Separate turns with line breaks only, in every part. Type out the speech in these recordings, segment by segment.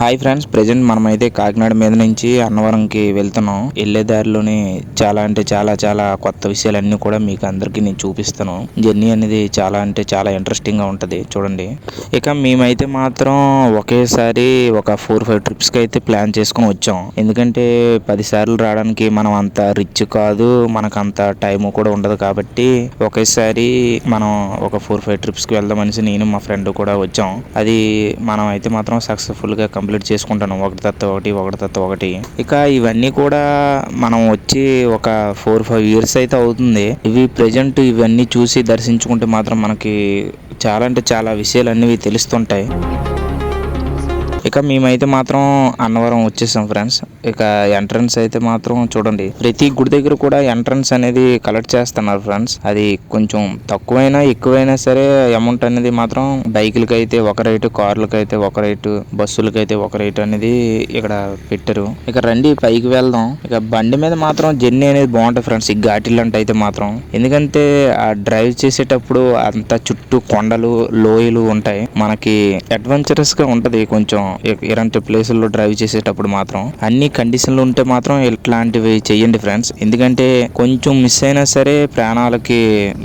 Hi friends, present మనమైతే కాకినాడ మీద నుంచి అన్నవరంకి వెళ్తున్నాం. వెళ్ళే దారిలోనే చాలా అంటే చాలా కొత్త విషయాలన్నీ కూడా మీకు అందరికీ నేను చూపిస్తాను. జర్నీ అనేది చాలా ఇంట్రెస్టింగ్ గా ఉంటది చూడండి. ఇక మేమైతే మాత్రం ఒకేసారి ఒక 4-5 ట్రిప్స్ కి అయితే ప్లాన్ చేసుకుని వచ్చాం. ఎందుకంటే 10 సార్లు రావడానికి మనం అంత రిచ్ కాదు, మనకు అంత టైం కూడా ఉండదు. కాబట్టి ఒకేసారి మనం ఒక 4-5 ట్రిప్స్ కి వెళ్దాం అనేసి నేను మా ఫ్రెండ్ కూడా వచ్చాం. అది మనం అయితే మాత్రం సక్సెస్ఫుల్ గా కంప్లీట్ చేసుకుంటాను. ఒకటి తర్వాత ఒకటి. ఇక ఇవన్నీ కూడా మనం వచ్చి ఒక 4-5 ఇయర్స్ అయితే అవుతుంది. ఇవి ప్రెజెంట్ ఇవన్నీ చూసి దర్శించుకుంటే మాత్రం మనకి చాలా అంటే చాలా విషయాలు అన్నీ తెలుస్తుంటాయి. ఇక మేమైతే మాత్రం అన్నవరం వచ్చేసాం ఫ్రెండ్స్. ఇక ఎంట్రన్స్ అయితే మాత్రం చూడండి, ప్రతి గుడి దగ్గర కూడా ఎంట్రన్స్ అనేది కలెక్ట్ చేస్తున్నారు ఫ్రెండ్స్. అది కొంచెం తక్కువైనా ఎక్కువైనా సరే అమౌంట్ అనేది మాత్రం బైకులకి అయితే ఒక రేటు, కార్లకి అయితే ఒక రేటు, బస్సులకి అయితే ఒక రేటు అనేది ఇక్కడ పెట్టారు. ఇక రండి పైకి వెళ్దాం. ఇక బండి మీద మాత్రం జర్నీ అనేది బాగుంటుంది ఫ్రెండ్స్, ఈ ఘాటీలంటే అయితే మాత్రం. ఎందుకంటే ఆ డ్రైవ్ చేసేటప్పుడు అంత చుట్టూ కొండలు లోయలు ఉంటాయి. మనకి అడ్వెంచరస్ గా ఉంటది. కొంచెం ఇలాంటి ప్లేసుల్లో డ్రైవ్ చేసేటప్పుడు మాత్రం అన్ని కండిషన్లు ఉంటే మాత్రం ఇట్లాంటివి చెయ్యండి ఫ్రెండ్స్. ఎందుకంటే కొంచెం మిస్ అయినా సరే ప్రాణాలకి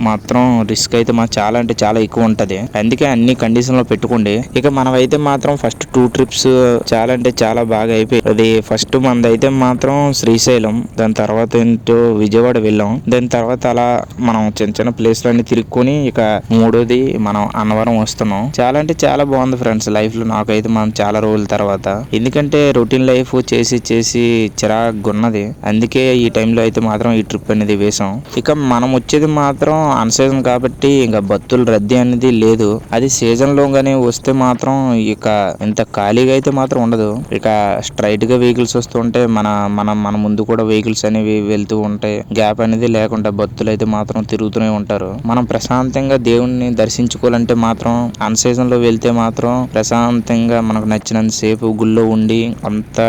మాత్రం రిస్క్ అయితే చాలా అంటే చాలా ఎక్కువ ఉంటది. అందుకే అన్ని కండిషన్ లో పెట్టుకోండి. ఇక మనమైతే మాత్రం ఫస్ట్ 2 ట్రిప్స్ చాలా అంటే చాలా బాగా అయిపోయి. అది ఫస్ట్ మనదైతే మాత్రం శ్రీశైలం, దాని తర్వాత ఏంటో విజయవాడ వెళ్ళాం. దాని తర్వాత అలా మనం చిన్న ప్లేస్లన్నీ తిరుక్కొని ఇక మూడోది మనం అన్నవరం వస్తున్నాం. చాలా అంటే చాలా బాగుంది ఫ్రెండ్స్ లైఫ్ లో. నాకైతే మనం చాలా రోజుల తర్వాత, ఎందుకంటే రొటీన్ లైఫ్ చేసి చిరాగున్నది. అందుకే ఈ టైంలో అయితే మాత్రం ఈ ట్రిప్ అనేది వేసాం. ఇక మనం వచ్చేది మాత్రం అన్ సీజన్ కాబట్టి ఇంకా భక్తుల రద్దీ అనేది లేదు. అది సీజన్ లోగానే వస్తే మాత్రం ఇక ఇంత ఖాళీగా అయితే మాత్రం ఉండదు. ఇక స్ట్రైట్ గా వెహికల్స్ వస్తుంటే మన ముందు కూడా వెహికల్స్ అనేవి వెళ్తూ ఉంటాయి. గ్యాప్ అనేది లేకుండా భక్తులు అయితే మాత్రం తిరుగుతూనే ఉంటారు. మనం ప్రశాంతంగా దేవుణ్ణి దర్శించుకోవాలంటే మాత్రం అన్ సీజన్ లో వెళ్తే మాత్రం ప్రశాంతంగా మనకు నచ్చినంత సేపు గుళ్ళో ఉండి అంతా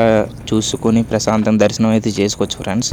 చూసుకొని ప్రశాంతంగా దర్శనం అయితే చేసుకోవచ్చు ఫ్రెండ్స్.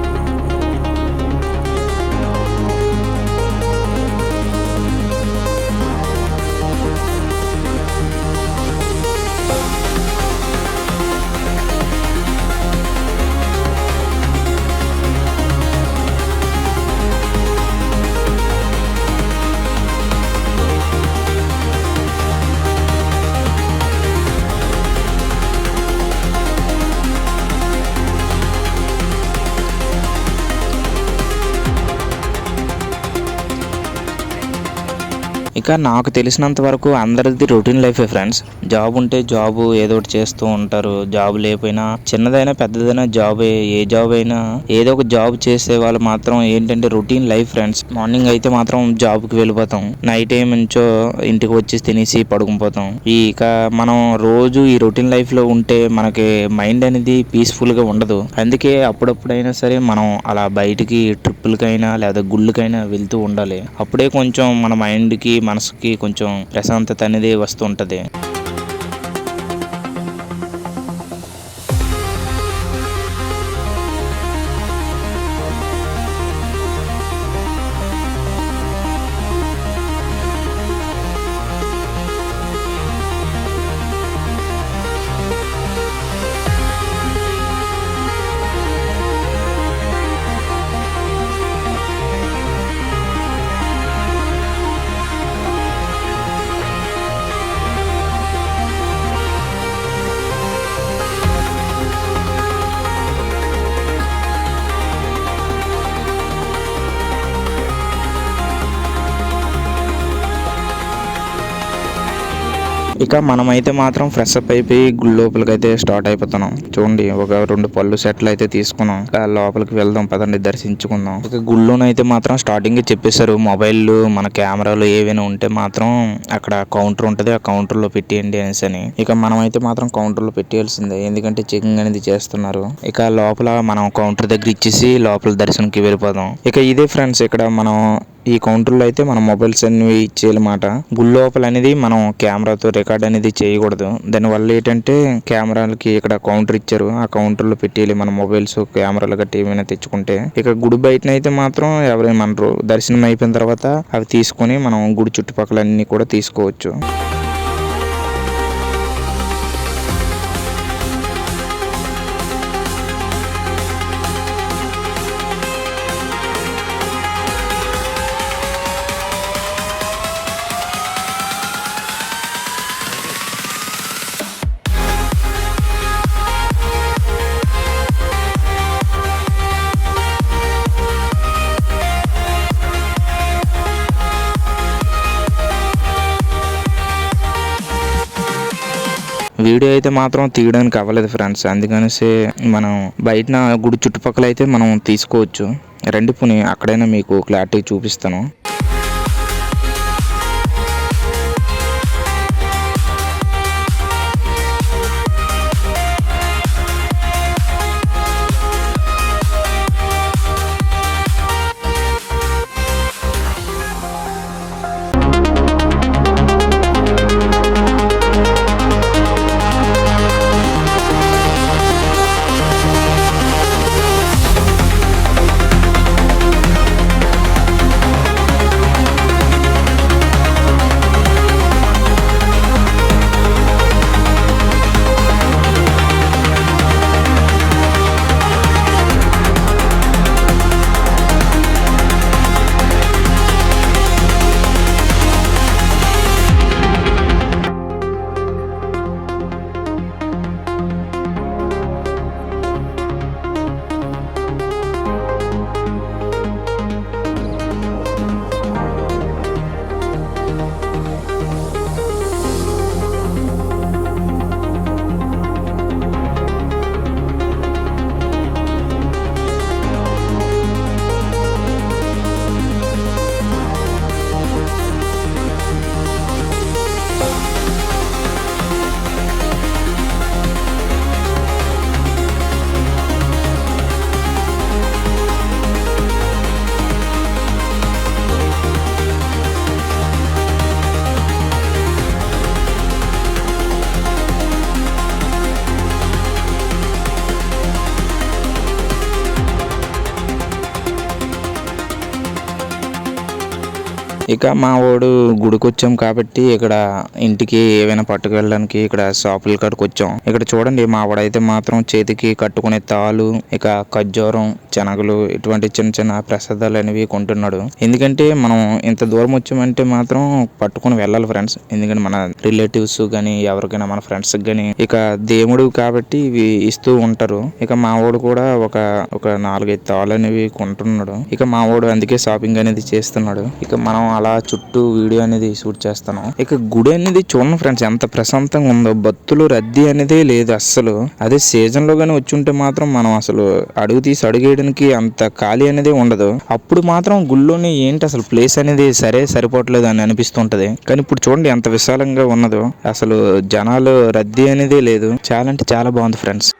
ఇక నాకు తెలిసినంత వరకు అందరిది రొటీన్ లైఫే ఫ్రెండ్స్. జాబ్ ఉంటే జాబ్ ఏదో ఒకటి చేస్తూ ఉంటారు. జాబ్ లేకపోయినా చిన్నదైనా పెద్దదైనా జాబ్, ఏ జాబ్ అయినా ఏదో ఒక జాబ్ చేసే వాళ్ళు మాత్రం ఏంటంటే రొటీన్ లైఫ్ ఫ్రెండ్స్. మార్నింగ్ అయితే మాత్రం జాబ్కి వెళ్ళిపోతాం, నైట్ నుంచో ఇంటికి వచ్చి తినేసి పడుకుపోతాం. ఇక మనం రోజు ఈ రొటీన్ లైఫ్ లో ఉంటే మనకి మైండ్ అనేది పీస్ఫుల్ గా ఉండదు. అందుకే అప్పుడప్పుడైనా సరే మనం అలా బయటికి ట్రిప్పులకైనా లేదా గుళ్ళకైనా వెళ్తూ ఉండాలి. అప్పుడే కొంచెం మన మైండ్ కి మనసుకి కొంచెం ప్రశాంతత అనేది వస్తూ ఉంటది. ఇక మనమైతే మాత్రం ఫ్రెష్ అప్ అయిపోయి గుడి లోపలికి అయితే స్టార్ట్ అయిపోతున్నాం. చూడండి, ఒక 2 పళ్ళు సెట్లు అయితే తీసుకున్నాం. లోపలికి వెళ్దాం పదండి, దర్శించుకుందాం. ఇక గుళ్ళోనైతే మాత్రం స్టార్టింగ్ చెప్పేశారు, మొబైల్ మన కెమెరాలు ఏవైనా ఉంటే మాత్రం అక్కడ కౌంటర్ ఉంటది, ఆ కౌంటర్ లో పెట్టేయండి అనేసి అని. ఇక మనమైతే మాత్రం కౌంటర్ లో పెట్టేయాల్సిందే, ఎందుకంటే చెకింగ్ అనేది చేస్తున్నారు. ఇక లోపల మనం కౌంటర్ దగ్గర ఇచ్చేసి లోపల దర్శనంకి వెళ్ళిపోదాం. ఇక ఇదే ఫ్రెండ్స్, ఇక్కడ మనం ఈ కౌంటర్లో అయితే మనం మొబైల్స్ అనేవి ఇచ్చేయాలన్నమాట. గుడి లోపల అనేది మనం కెమెరాతో రికార్డ్ అనేది చేయకూడదు. దానివల్ల ఏంటంటే కెమెరాలకి ఇక్కడ కౌంటర్ ఇచ్చారు, ఆ కౌంటర్లో పెట్టేయాలి మన మొబైల్స్, కెమెరాలు గట్టి ఏమైనా తెచ్చుకుంటే. ఇక గుడి బయటనైతే మాత్రం ఎవరైనా మన దర్శనం అయిపోయిన తర్వాత అవి తీసుకొని మనం గుడి చుట్టుపక్కల అన్ని కూడా తీసుకోవచ్చు. వీడియో అయితే మాత్రం తీయడానికి అవ్వలేదు ఫ్రెండ్స్. అందుకనేసి మనం బయట గుడి చుట్టుపక్కల అయితే మనం తీసుకోవచ్చు. రండి పోనీ అక్కడైనా మీకు క్లారిటీ చూపిస్తాను. ఇక మా వాడు గుడికి వచ్చాం కాబట్టి ఇక్కడ ఇంటికి ఏవైనా పట్టుకెళ్ళడానికి ఇక్కడ షాపుల కాడికి వచ్చాం. ఇక్కడ చూడండి మా వాడైతే మాత్రం చేతికి కట్టుకునే తాళ్ళు, ఇక ఖర్జూరం, శనగలు ఇటువంటి చిన్న చిన్న ప్రసాదాలు అనేవి కొంటున్నాడు. ఎందుకంటే మనం ఇంత దూరం వచ్చామంటే మాత్రం పట్టుకుని వెళ్ళాలి ఫ్రెండ్స్. ఎందుకంటే మన రిలేటివ్స్ కానీ ఎవరికైనా మన ఫ్రెండ్స్ కానీ ఇక దేవుడు కాబట్టి ఇవి ఇస్తూ ఉంటారు. ఇక మా వాడు కూడా ఒక 4-5 తాళ్ళు అనేవి కొంటున్నాడు. ఇక మా వాడు అందుకే షాపింగ్ అనేది చేస్తున్నాడు. ఇక మనం అలా చుట్టూ వీడియో అనేది షూట్ చేస్తాను. ఇక గుడి అనేది చూడండి ఫ్రెండ్స్ ఎంత ప్రశాంతంగా ఉందో. భక్తులు రద్దీ అనేది లేదు అస్సలు. అదే సీజన్ లో గానీ వచ్చి ఉంటే మాత్రం మనం అసలు అడుగు తీసి అడుగేయడానికి అంత ఖాళీ అనేది ఉండదు. అప్పుడు మాత్రం గుళ్ళోని ఏంటి అసలు ప్లేస్ అనేది సరిపోవట్లేదు అని అనిపిస్తుంటది. కానీ ఇప్పుడు చూడండి ఎంత విశాలంగా ఉన్నదో. అసలు జనాలు రద్దీ అనేది లేదు. చాలా అంటే చాలా బాగుంది ఫ్రెండ్స్.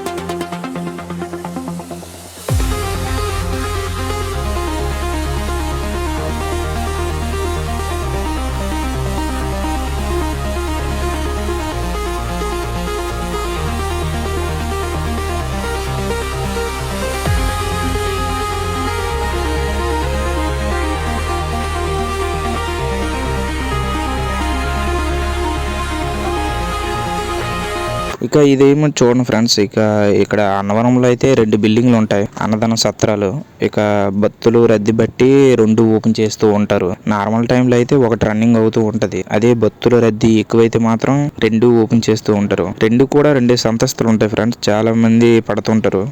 ఇక ఇదేమో చూడండి ఫ్రెండ్స్. ఇక ఇక్కడ అన్నవరంలో అయితే 2 బిల్డింగ్లు ఉంటాయి, అన్నదాన సత్రాలు. ఇక భక్తులు రద్దీ బట్టి 2 ఓపెన్ చేస్తూ ఉంటారు. నార్మల్ టైంలో అయితే ఒకటి రన్నింగ్ అవుతూ ఉంటది. అదే భక్తుల రద్దీ ఎక్కువైతే మాత్రం 2 ఓపెన్ చేస్తూ ఉంటారు. 2 కూడా 2 సంతస్తులు ఉంటాయి ఫ్రెండ్స్. చాలా మంది పడుతుంటారు.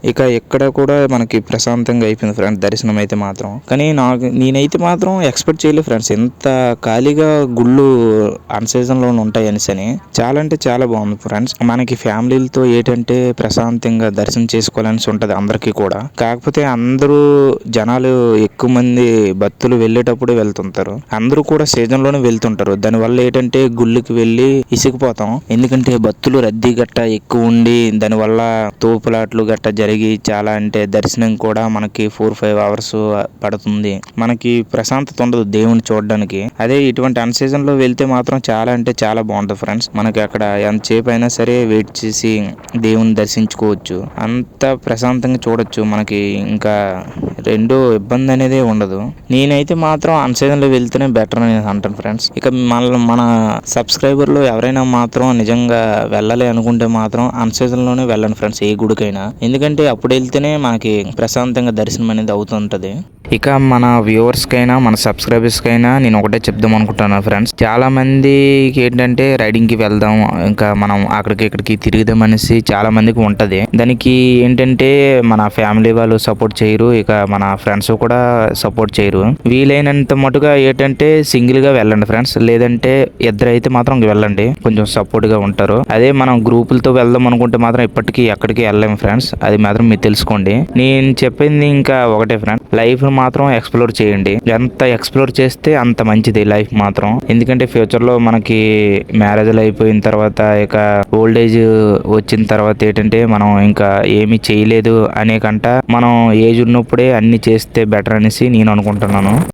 ఇక ఎక్కడ కూడా మనకి ప్రశాంతంగా అయిపోయింది ఫ్రెండ్స్ దర్శనం అయితే మాత్రం. కానీ నేనైతే మాత్రం ఎక్స్పెక్ట్ చేయలేదు ఫ్రెండ్స్ ఎంత ఖాళీగా గుళ్ళు అన్ సీజన్లో ఉంటాయి అనేసి. చాలా అంటే చాలా బాగుంది ఫ్రెండ్స్. మనకి ఫ్యామిలీలతో ఏంటంటే ప్రశాంతంగా దర్శనం చేసుకోవాలని ఉంటుంది అందరికీ కూడా. కాకపోతే అందరూ జనాలు ఎక్కువ మంది భక్తులు వెళ్ళేటప్పుడు వెళ్తుంటారు. అందరూ కూడా సీజన్లోనే వెళ్తుంటారు. దానివల్ల ఏంటంటే గుళ్ళకి వెళ్ళి ఇసిగిపోతాం. ఎందుకంటే భక్తులు రద్దీ గట్ట ఎక్కువ ఉండి దానివల్ల తోపులాట్లు గట్ట జరిగి చాలా అంటే దర్శనం కూడా మనకి 4-5 అవర్స్ పడుతుంది. మనకి ప్రశాంతత ఉండదు దేవుని చూడడానికి. అదే ఇటువంటి అన్ సీజన్ లో వెళ్తే మాత్రం చాలా అంటే చాలా బాగుంటుంది ఫ్రెండ్స్. మనకి అక్కడ ఎంతసేపు అయినా సరే వెయిట్ చేసి దేవుని దర్శించుకోవచ్చు. అంత ప్రశాంతంగా చూడొచ్చు. మనకి ఇంకా రెండో ఇబ్బంది అనేది ఉండదు. నేనైతే మాత్రం అన్ సీజన్ లో వెళ్తేనే బెటర్ అని అంటాను ఫ్రెండ్స్. ఇక మన సబ్స్క్రైబర్లు ఎవరైనా మాత్రం నిజంగా వెళ్ళాలి అనుకుంటే మాత్రం అన్ సీజన్ లోనే వెళ్ళండి ఫ్రెండ్స్ ఏ గుడికైనా. ఎందుకంటే ఎందుకంటే అప్పుడు వెళ్తేనే మనకి ప్రశాంతంగా దర్శనం అనేది అవుతుంటది. ఇక మన వ్యూవర్స్కైనా మన సబ్స్క్రైబర్స్కైనా నేను ఒకటే చెప్దాం అనుకుంటున్నాను ఫ్రెండ్స్. చాలా మందికి ఏంటంటే రైడింగ్కి వెళ్దాం, ఇంకా మనం అక్కడికి ఇక్కడికి తిరుగుదాం అనేసి చాలా మందికి ఉంటది. దానికి ఏంటంటే మన ఫ్యామిలీ వాళ్ళు సపోర్ట్ చేయరు, ఇక మన ఫ్రెండ్స్ కూడా సపోర్ట్ చేయరు. వీలైనంత మటుగా ఏంటంటే సింగిల్ గా వెళ్ళండి ఫ్రెండ్స్, లేదంటే ఇద్దరు అయితే మాత్రం వెళ్ళండి, కొంచెం సపోర్ట్ గా ఉంటారు. అదే మనం గ్రూపులతో వెళ్దాం అనుకుంటే మాత్రం ఇప్పటికీ ఎక్కడికి వెళ్ళలేము ఫ్రెండ్స్, అది మాత్రం మీరు తెలుసుకోండి. నేను చెప్పింది ఇంకా ఒకటే ఫ్రెండ్స్, లైఫ్ మాత్రం ఎక్స్ప్లోర్ చేయండి. ఎంత ఎక్స్ప్లోర్ చేస్తే అంత మంచిది లైఫ్ మాత్రం. ఎందుకంటే ఫ్యూచర్ లో మనకి మ్యారేజ్లు అయిపోయిన తర్వాత, ఇక ఓల్డ్ ఏజ్ వచ్చిన తర్వాత ఏంటంటే మనం ఇంకా ఏమీ చేయలేదు అనే కంట మనం ఏజ్ ఉన్నప్పుడే అన్ని చేస్తే బెటర్ అనేసి నేను అనుకుంటున్నాను.